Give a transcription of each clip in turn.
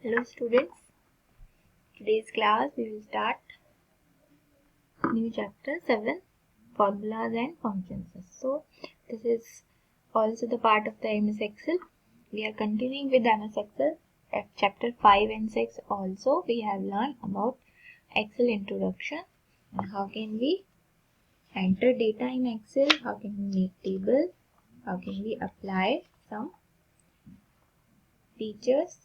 Hello students, today's class we will start new chapter 7 formulas and functions. So this is also the part of the MS Excel. We are continuing with MS Excel. At chapter 5 and 6 also we have learned about Excel introduction and how can we enter data in Excel, how can we make tables, how can we apply some features.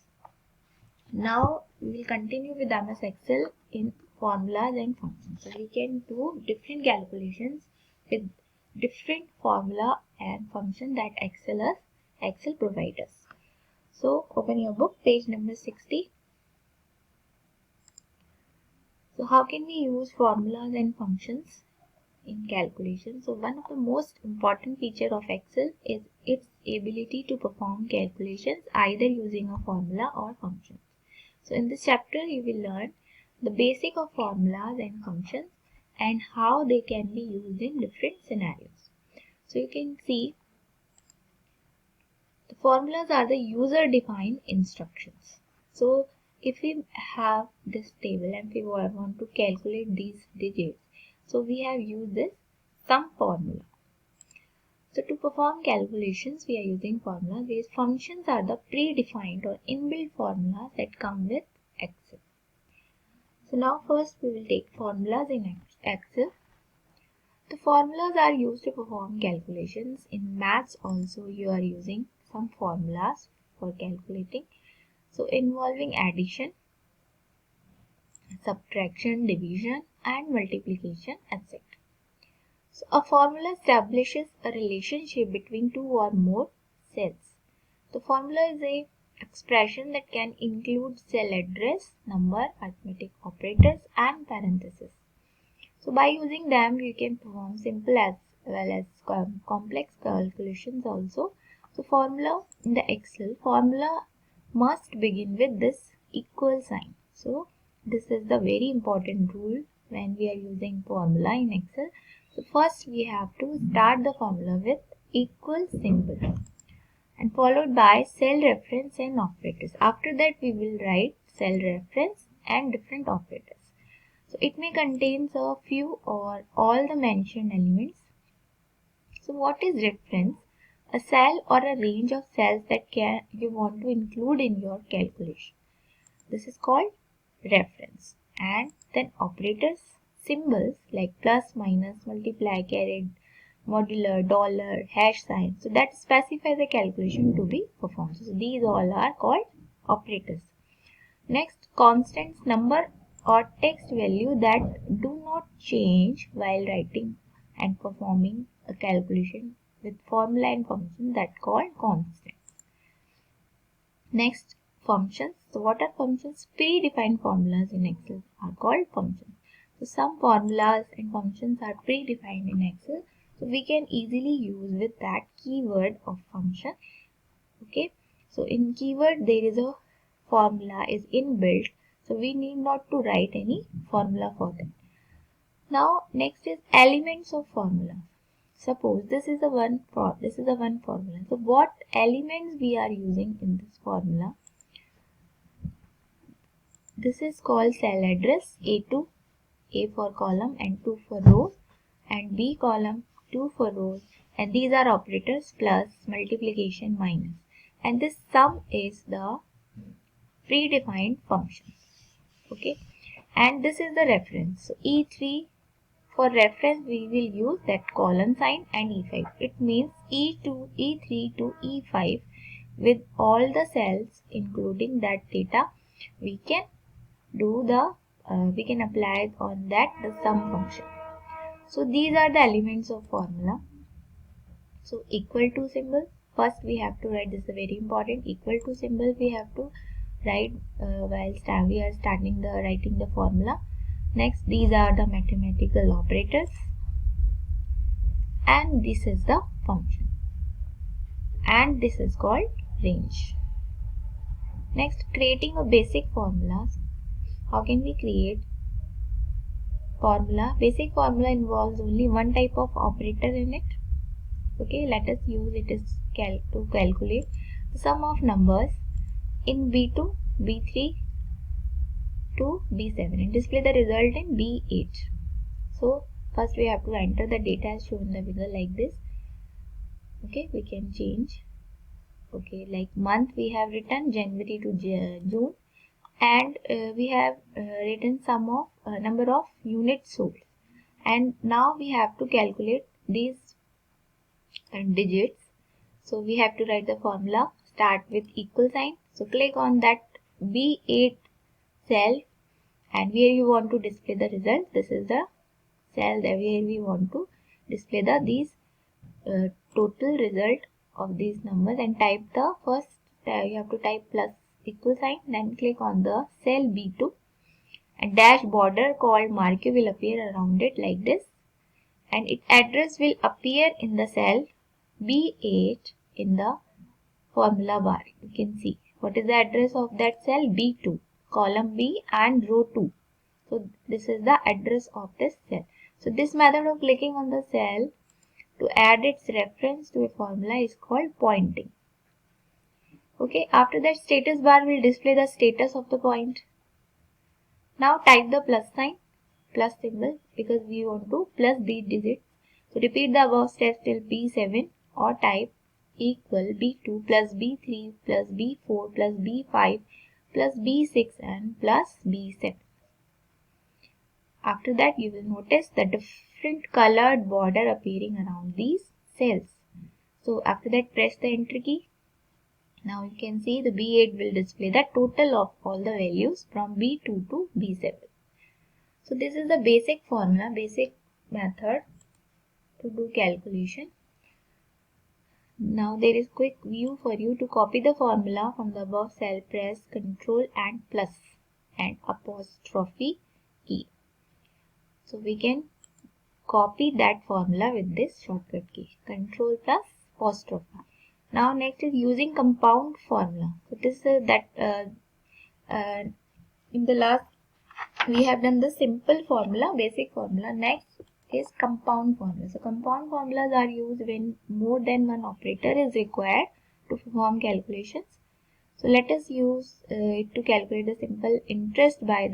Now we will continue with MS Excel in formulas and functions. So we can do different calculations with different formula and function that Excel provides us. So open your book, page number 60. So how can we use formulas and functions in calculation? So one of the most important feature of Excel is its ability to perform calculations either using a formula or function. So in this chapter you will learn the basic of formulas and functions and how they can be used in different scenarios. So you can see the formulas are the user defined instructions. So if we have this table and we want to calculate these digits, so we have used this sum formula. So to perform calculations we are using formulas. These functions are the predefined or inbuilt formulas that come with Excel. So now first we will take formulas in Excel. The formulas are used to perform calculations. In maths also you are using some formulas for calculating. So involving addition, subtraction, division and multiplication, etc. So a formula establishes a relationship between two or more cells. The formula is a expression that can include cell address, number, arithmetic operators and parentheses. So by using them you can perform simple as well as complex calculations also. So formula in the Excel, formula must begin with this equal sign. So this is the very important rule when we are using formula in Excel. So first we have to start the formula with equal symbol and followed by cell reference and operators. After that we will write cell reference and different operators. So it may contain a few or all the mentioned elements. So what is reference? A cell or a range of cells that you want to include in your calculation. This is called reference. And then operators, symbols like plus, minus, multiply, caret, modular, dollar, hash sign. So that specify the calculation to be performed. So these all are called operators. Next, constants, number or text value that do not change while writing and performing a calculation with formula and function that called constants. Next, functions. So what are functions? Predefined formulas in Excel are called functions. So some formulas and functions are predefined in Excel. So we can easily use with that keyword of function. Okay. So in keyword there is a formula is inbuilt. So we need not to write any formula for that. Now next is elements of formula. Suppose this is a one formula. So what elements we are using in this formula? This is called cell address A2, A for column and 2 for rows, and B column 2 for rows, and these are operators plus, multiplication, minus, and this sum is the predefined function. Okay, and this is the reference. So E3 for reference we will use that colon sign and E5. It means E2, E3 to E5 with all the cells including that data we can do we can apply on that the sum function. So these are the elements of formula. So equal to symbol, first we have to write, this is very important, equal to symbol we have to write while we are starting the writing the formula. Next, these are the mathematical operators and this is the function and this is called range. Next, creating a basic formulas. How can we create formula? Basic formula involves only one type of operator in it. Okay, let us use it as to calculate the sum of numbers in B2 B3 to B7 and display the result in B8. So first we have to enter the data as shown in the figure like this. Okay, we can change. Okay, like month we have written January to June, and we have written sum of number of units sold, and now we have to calculate these digits. So we have to write the formula, start with equal sign. So click on that B8 cell, and where you want to display the result, this is the cell where we want to display these total result of these numbers, and type the first, you have to type plus equal sign, then click on the cell B2, and dash border called marquee will appear around it like this, and its address will appear in the cell B8 in the formula bar. You can see what is the address of that cell, B2, column B and row 2. So this is the address of this cell. So this method of clicking on the cell to add its reference to a formula is called pointing. Okay, after that status bar will display the status of the point. Now type the plus sign, plus symbol, because we want to plus these digits. So repeat the above steps till B7, or type equal B2 plus B3 plus B4 plus B5 plus B6 and plus B7. After that you will notice the different colored border appearing around these cells. So after that press the enter key. Now you can see the B8 will display the total of all the values from B2 to B7. So this is the basic formula, basic method to do calculation. Now there is quick view for you. To copy the formula from the above cell, press Ctrl and plus and apostrophe key. So we can copy that formula with this shortcut key, Ctrl plus apostrophe. Now next is using compound formula. So this is in the last we have done the simple formula, basic formula. Next is compound formula. So compound formulas are used when more than one operator is required to perform calculations. So let us use it to calculate the simple interest by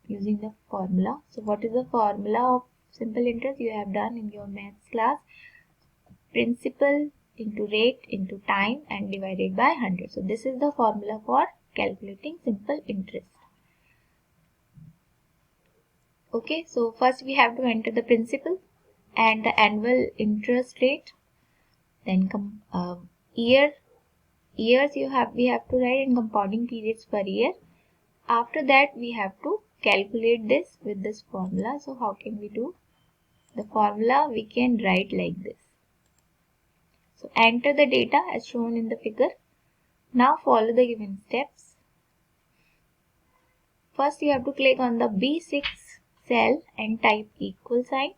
using the formula. So what is the formula of simple interest? You have done in your maths class. Principal into rate into time and divided by 100. So this is the formula for calculating simple interest. Okay, so first we have to enter the principal and the annual interest rate. Then years we have to write, and compounding periods per year. After that we have to calculate this with this formula. So how can we do? The formula we can write like this. So enter the data as shown in the figure. Now follow the given steps. First you have to click on the B6 cell and type equal sign.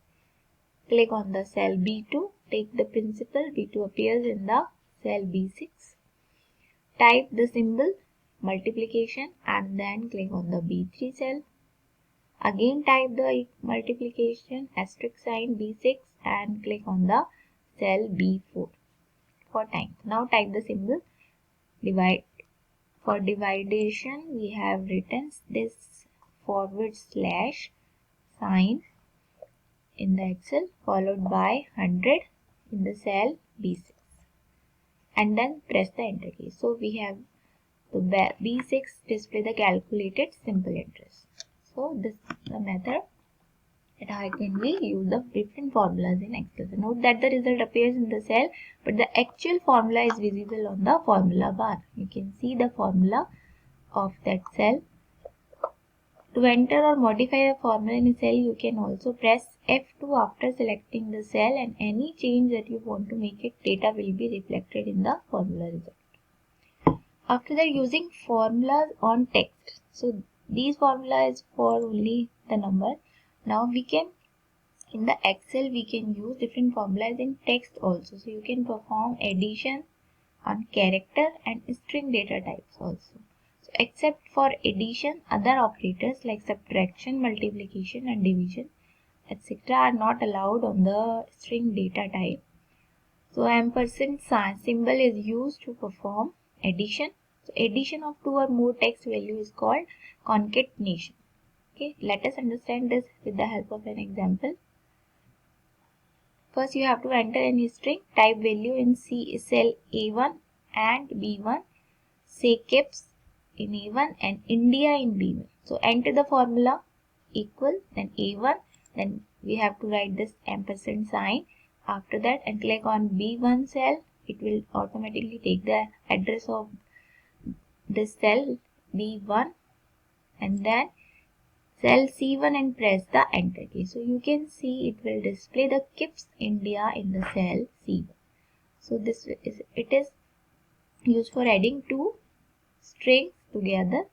Click on the cell B2, take the principal, B2 appears in the cell B6. Type the symbol multiplication and then click on the B3 cell. Again type the multiplication asterisk sign B6 and click on the cell B4 for time. Now type the symbol divide. For dividation we have written this forward slash sign in the Excel followed by 100 in the cell B6 and then press the enter key. So we have the B6 display the calculated simple interest. So this is the method that how can we use the different formulas in Excel. So note that the result appears in the cell, but the actual formula is visible on the formula bar. You can see the formula of that cell. To enter or modify a formula in a cell, you can also press F2 after selecting the cell, and any change that you want to make it, data will be reflected in the formula result. After that, using formulas on text. So these formula is for only the number. Now we can, in the Excel, we can use different formulas in text also. So you can perform addition on character and string data types also. So except for addition, other operators like subtraction, multiplication and division, etc. are not allowed on the string data type. So ampersand symbol is used to perform addition. So addition of two or more text value is called concatenation. Okay, let us understand this with the help of an example. First, you have to enter any string, type value in cell A1 and B1, say KIPS in A1 and India in B1. So enter the formula equal, then A1, then we have to write this ampersand sign after that and click on B1 cell. It will automatically take the address of this cell B1 and then cell C1 and press the enter key. So you can see it will display the KIPS India in the cell C1. So it is used for adding two strings together.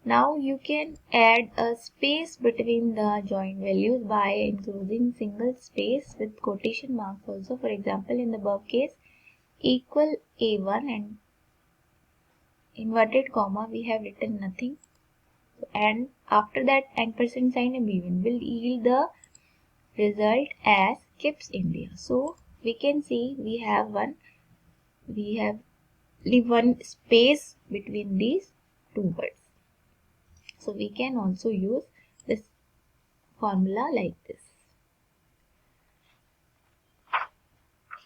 Now you can add a space between the joint values by enclosing single space with quotation marks also. For example, in the above case, equal A1 and inverted comma we have written nothing. And after that ampersand sign and B1 will yield the result as KIPS India. So we can see we have leave one space between these two words. So we can also use this formula like this.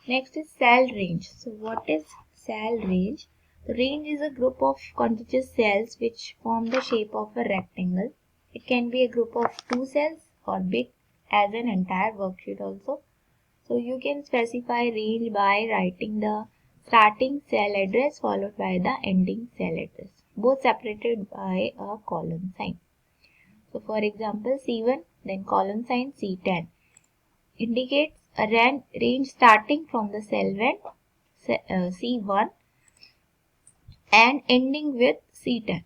Next is cell range. So what is cell range? The range is a group of contiguous cells which form the shape of a rectangle. It can be a group of two cells or big as an entire worksheet also. So you can specify range by writing the starting cell address followed by the ending cell address, both separated by a colon sign. So for example, C1 then colon sign C10 indicates a range starting from the cell C1 and ending with C10.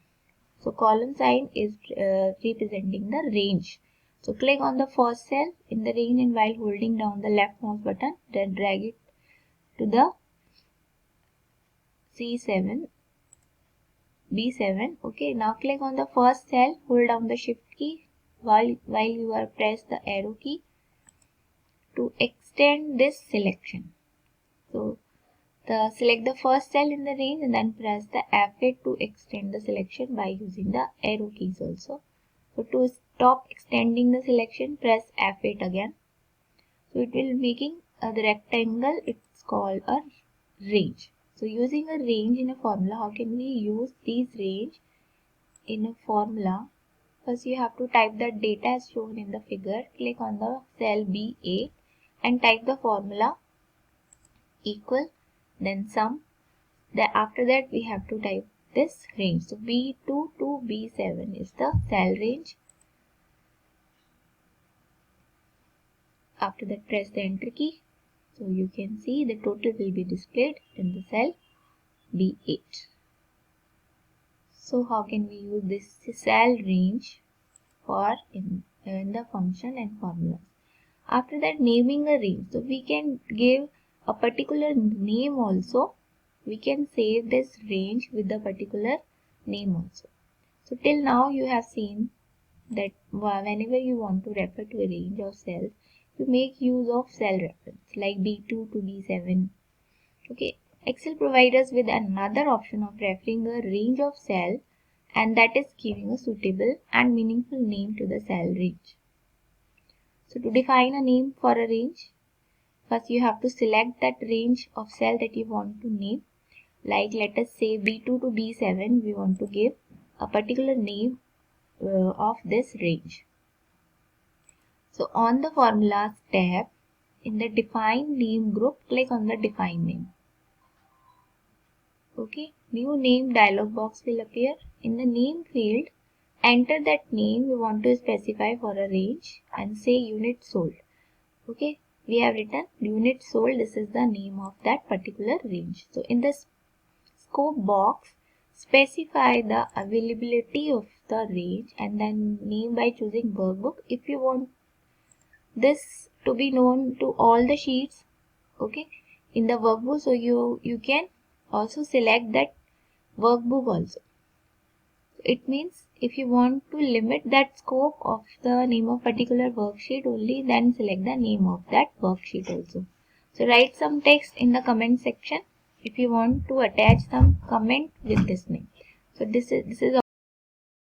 So colon sign is representing the range. So click on the first cell in the range and while holding down the left mouse button, then drag it to the C7, B7. Okay, now click on the first cell, hold down the shift key while you are press the arrow key to extend this selection. So select the first cell in the range and then press the F8 to extend the selection by using the arrow keys also. So to stop extending the selection, press F8 again. So it will making the rectangle, it's called a range. So using a range in a formula, how can we use these range in a formula? First you have to type the data as shown in the figure. Click on the cell B8 and type the formula equal, then sum. Then after that we have to type this range. So B2 to B7 is the cell range. After that press the enter key. So you can see the total will be displayed in the cell B8. So how can we use this cell range for in the function and formulas? After that, naming a range. So we can give a particular name also. We can save this range with the particular name also. So till now you have seen that whenever you want to refer to a range of cells, you make use of cell reference like B2 to B7. Okay, Excel provides us with another option of referring a range of cells, and that is giving a suitable and meaningful name to the cell range. So to define a name for a range, first you have to select that range of cell that you want to name. Like let us say B2 to B7, we want to give a particular name of this range. So on the formulas tab, in the define name group, click on the define name. Okay, new name dialog box will appear. In the name field, enter that name you want to specify for a range and say unit sold. Okay, we have written unit sold. This is the name of that particular range. So in the scope box, specify the availability of the range and then name by choosing workbook. If you want this to be known to all the sheets, okay, in the workbook, so you can also select that workbook also. It means if you want to limit that scope of the name of particular worksheet only, then select the name of that worksheet also. So write some text in the comment section if you want to attach some comment with this name. So this is